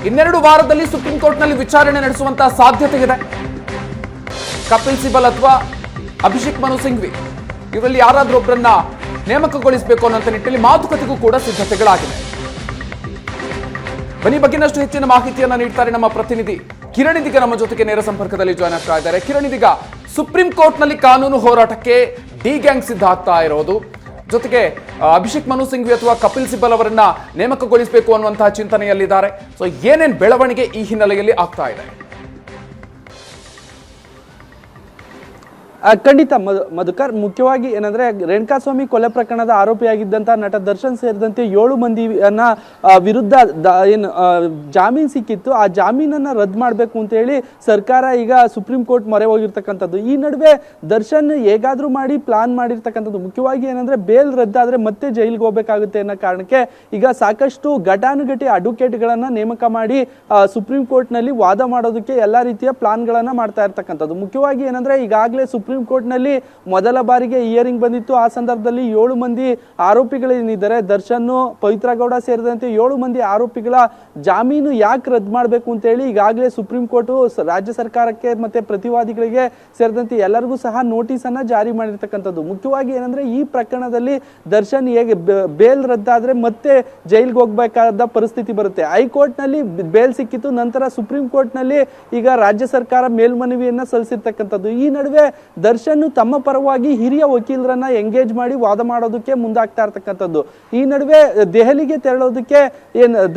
ಇನ್ನೆರಡು ವಾರದಲ್ಲಿ ಸುಪ್ರೀಂ ಕೋರ್ಟ್ನಲ್ಲಿ ವಿಚಾರಣೆ ನಡೆಸುವಂತಹ ಸಾಧ್ಯತೆ ಇದೆ. ಕಪಿಲ್ ಸಿಬಲ್ ಅಥವಾ ಅಭಿಷೇಕ್ ಮನು ಸಿಂಘ್ವಿ ಇವರಲ್ಲಿ ಯಾರಾದ್ರೂ ಒಬ್ಬರನ್ನ ನೇಮಕಗೊಳಿಸಬೇಕು ಅನ್ನೋ ನಿಟ್ಟಿನಲ್ಲಿ ಮಾತುಕತೆಗೂ ಕೂಡ ಸಿದ್ಧತೆಗಳಾಗಿದೆ. ಬನ್ನಿ ಬಗ್ಗೆನಷ್ಟು ಹೆಚ್ಚಿನ ಮಾಹಿತಿಯನ್ನ ನೀಡ್ತಾರೆ ನಮ್ಮ ಪ್ರತಿನಿಧಿ ಕಿರಣ್ ಇದೀಗ ನಮ್ಮ ಜೊತೆಗೆ ನೇರ ಸಂಪರ್ಕದಲ್ಲಿ ಜಾಯ್ನ್ ಆಗ್ತಾ ಇದ್ದಾರೆ. ಕಿರಣ್ ಇದೀಗ ಸುಪ್ರೀಂ ಕೋರ್ಟ್ನಲ್ಲಿ ಕಾನೂನು ಹೋರಾಟಕ್ಕೆ ಡಿ ಗ್ಯಾಂಗ್ ಸಿದ್ಧ ಆಗ್ತಾ ಇರೋದು, ಜೊತೆಗೆ ಅಭಿಷೇಕ್ ಮನು ಸಿಂಘ್ವಿ ಅಥವಾ ಕಪಿಲ್ ಸಿಬಲ್ ಅವರನ್ನ ನೇಮಕಗೊಳಿಸಬೇಕು ಅನ್ನುವಂತಹ ಚಿಂತನೆಯಲ್ಲಿದ್ದಾರೆ. ಸೊ ಏನೇನ್ ಬೆಳವಣಿಗೆ ಈ ಹಿನ್ನೆಲೆಯಲ್ಲಿ ಆಗ್ತಾ ಇದೆ? ಖಂಡಿತ ಮಧುಕರ್, ಮುಖ್ಯವಾಗಿ ಏನಂದ್ರೆ ರೇಣುಕಾಸ್ವಾಮಿ ಕೊಲೆ ಪ್ರಕರಣದ ಆರೋಪಿಯಾಗಿದ್ದಂತ ನಟ ದರ್ಶನ್ ಸೇರಿದಂತೆ 7 ಮಂದಿಯನ್ನ ವಿರುದ್ಧ ಏನು ಜಾಮೀನು ಸಿಕ್ಕಿತ್ತು, ಆ ಜಾಮೀನನ್ನ ರದ್ದು ಮಾಡಬೇಕು ಅಂತ ಹೇಳಿ ಸರ್ಕಾರ ಈಗ ಸುಪ್ರೀಂ ಕೋರ್ಟ್ ಮೊರೆ ಹೋಗಿರ್ತಕ್ಕಂಥದ್ದು. ಈ ನಡುವೆ ದರ್ಶನ್ ಹೇಗಾದ್ರೂ ಮಾಡಿ ಪ್ಲಾನ್ ಮಾಡಿರ್ತಕ್ಕಂಥದ್ದು, ಮುಖ್ಯವಾಗಿ ಏನಂದ್ರೆ ಬೇಲ್ ರದ್ದಾದ್ರೆ ಮತ್ತೆ ಜೈಲಿಗೆ ಹೋಗ್ಬೇಕಾಗುತ್ತೆ ಅನ್ನೋ ಕಾರಣಕ್ಕೆ ಈಗ ಸಾಕಷ್ಟು ಘಟಾನುಘಟಿ ಅಡ್ವೊಕೇಟ್ಗಳನ್ನ ನೇಮಕ ಮಾಡಿ ಸುಪ್ರೀಂ ಕೋರ್ಟ್ ನಲ್ಲಿ ವಾದ ಮಾಡೋದಕ್ಕೆ ಎಲ್ಲಾ ರೀತಿಯ ಪ್ಲಾನ್ ಗಳನ್ನ ಮಾಡ್ತಾ ಇರ್ತಕ್ಕಂಥದ್ದು. ಮುಖ್ಯವಾಗಿ ಏನಂದ್ರೆ ಈಗಾಗಲೇ ಸುಪ್ರೀಂ ಕೋರ್ಟ್ ನಲ್ಲಿ ಮೊದಲ ಬಾರಿಗೆ ಹಿಯರಿಂಗ್ ಬಂದಿತ್ತು. ಆ ಸಂದರ್ಭದಲ್ಲಿ 7 ಮಂದಿ ಆರೋಪಿಗಳೇನಿದ್ದಾರೆ, ದರ್ಶನ್, ಪವಿತ್ರ ಗೌಡ ಸೇರಿದಂತೆ 7 ಮಂದಿ ಆರೋಪಿಗಳ ಜಾಮೀನು ಯಾಕೆ ರದ್ದು ಮಾಡಬೇಕು ಅಂತ ಹೇಳಿ ಈಗಾಗಲೇ ಸುಪ್ರೀಂ ಕೋರ್ಟ್ ರಾಜ್ಯ ಸರ್ಕಾರಕ್ಕೆ ಮತ್ತೆ ಪ್ರತಿವಾದಿಗಳಿಗೆ ಸೇರಿದಂತೆ ಎಲ್ಲರಿಗೂ ಸಹ ನೋಟಿಸ್ ಅನ್ನ ಜಾರಿ ಮಾಡಿರ್ತಕ್ಕಂಥದ್ದು. ಮುಖ್ಯವಾಗಿ ಏನಂದ್ರೆ ಈ ಪ್ರಕರಣದಲ್ಲಿ ದರ್ಶನ್ ಹೇಗೆ ಬೇಲ್ ರದ್ದಾದ್ರೆ ಮತ್ತೆ ಜೈಲ್ಗೆ ಹೋಗ್ಬೇಕಾದ ಪರಿಸ್ಥಿತಿ ಬರುತ್ತೆ. ಹೈಕೋರ್ಟ್ ನಲ್ಲಿ ಬೇಲ್ ಸಿಕ್ಕಿತ್ತು, ನಂತರ ಸುಪ್ರೀಂ ಕೋರ್ಟ್ ನಲ್ಲಿ ಈಗ ರಾಜ್ಯ ಸರ್ಕಾರ ಮೇಲ್ಮನವಿಯನ್ನ ಸಲ್ಲಿಸಿರ್ತಕ್ಕಂಥದ್ದು. ಈ ನಡುವೆ ದರ್ಶನ್ ತಮ್ಮ ಪರವಾಗಿ ಹಿರಿಯ ವಕೀಲರನ್ನ ಎಂಗೇಜ್ ಮಾಡಿ ವಾದ ಮಾಡೋದಕ್ಕೆ ಮುಂದಾಗ್ತಾ ಇರ್ತಕ್ಕಂಥದ್ದು. ಈ ನಡುವೆ ದೆಹಲಿಗೆ ತೆರಳೋದಕ್ಕೆ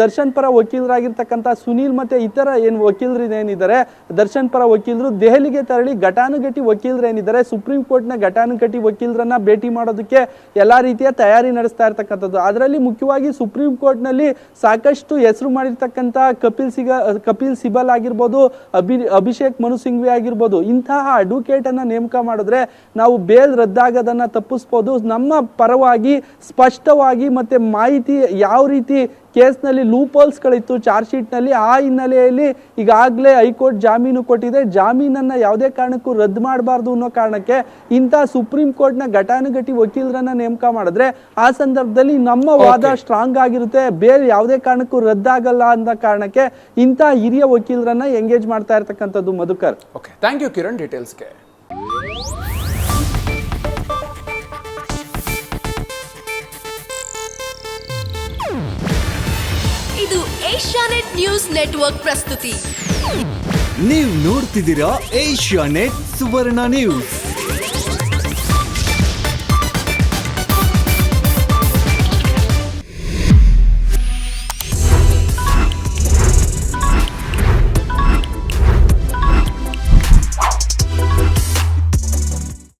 ದರ್ಶನ್ ಪರ ವಕೀಲರಾಗಿರ್ತಕ್ಕಂಥ ಸುನೀಲ್ ಮತ್ತೆ ಇತರ ವಕೀಲರು ಏನಿದ್ದಾರೆ, ದರ್ಶನ್ ಪರ ವಕೀಲರು ದೆಹಲಿಗೆ ತೆರಳಿ ಘಟಾನುಘಟಿ ವಕೀಲರು ಏನಿದ್ದಾರೆ, ಸುಪ್ರೀಂ ಕೋರ್ಟ್ ನ ಘಟಾನುಘಟಿ ವಕೀಲರನ್ನ ಭೇಟಿ ಮಾಡೋದಕ್ಕೆ ಎಲ್ಲಾ ರೀತಿಯ ತಯಾರಿ ನಡೆಸ್ತಾ ಇರ್ತಕ್ಕಂಥದ್ದು. ಅದರಲ್ಲಿ ಮುಖ್ಯವಾಗಿ ಸುಪ್ರೀಂ ಕೋರ್ಟ್ ನಲ್ಲಿ ಸಾಕಷ್ಟು ಹೆಸರು ಮಾಡಿರ್ತಕ್ಕಂಥ ಕಪಿಲ್ ಸಿಬಲ್ ಆಗಿರ್ಬೋದು, ಅಭಿಷೇಕ್ ಮನು ಸಿಂಘ್ವಿ ಆಗಿರ್ಬೋದು, ಇಂತಹ ಅಡ್ವೊಕೇಟ್ ಅನ್ನ ನೇಮಕ ಮಾಡಿದ್ರೆ ನಾವು ಬೇಲ್ ರದ್ದಾಗೋದನ್ನ ತಪ್ಪಿಸಬಹುದು. ನಮ್ಮ ಪರವಾಗಿ ಸ್ಪಷ್ಟವಾಗಿ ಮತ್ತೆ ಮಾಹಿತಿ ಯಾವ ರೀತಿ ಕೇಸ್ನಲ್ಲಿ ಲೂಪ್ ಹೋಲ್ಸ್ಗಳಿತ್ತು ಚಾರ್ಜ್ ಶೀಟ್ ನಲ್ಲಿ, ಆ ಹಿನ್ನೆಲೆಯಲ್ಲಿ ಈಗಾಗಲೇ ಹೈಕೋರ್ಟ್ ಜಾಮೀನು ಕೊಟ್ಟಿದೆ. ಜಾಮೀನನ್ನ ಯಾವುದೇ ಕಾರಣಕ್ಕೂ ರದ್ದು ಮಾಡಬಾರ್ದು ಅನ್ನೋ ಕಾರಣಕ್ಕೆ ಇಂಥ ಸುಪ್ರೀಂ ಕೋರ್ಟ್ ನ ಘಟಾನುಘಟಿ ವಕೀಲರನ್ನ ನೇಮಕ ಮಾಡಿದ್ರೆ ಆ ಸಂದರ್ಭದಲ್ಲಿ ನಮ್ಮ ವಾದ ಸ್ಟ್ರಾಂಗ್ ಆಗಿರುತ್ತೆ, ಬೇರೆ ಯಾವುದೇ ಕಾರಣಕ್ಕೂ ರದ್ದಾಗಲ್ಲ ಅನ್ನೋ ಕಾರಣಕ್ಕೆ ಇಂಥ ಹಿರಿಯ ವಕೀಲರನ್ನ ಎಂಗೇಜ್ ಮಾಡ್ತಾ ಇರ್ತಕ್ಕಂಥದ್ದು. Madhukar, okay, thank you Kiran ಡೀಟೇಲ್ಸ್ಗೆ. ಇದು ಏಷ್ಯಾನೆಟ್ ನ್ಯೂಸ್ ನೆಟ್ವರ್ಕ್ ಪ್ರಸ್ತುತಿ. ನೀವು ನೋಡ್ತಿದ್ದೀರಾ ಏಷ್ಯಾನೆಟ್ ಸುವರ್ಣ ನ್ಯೂಸ್.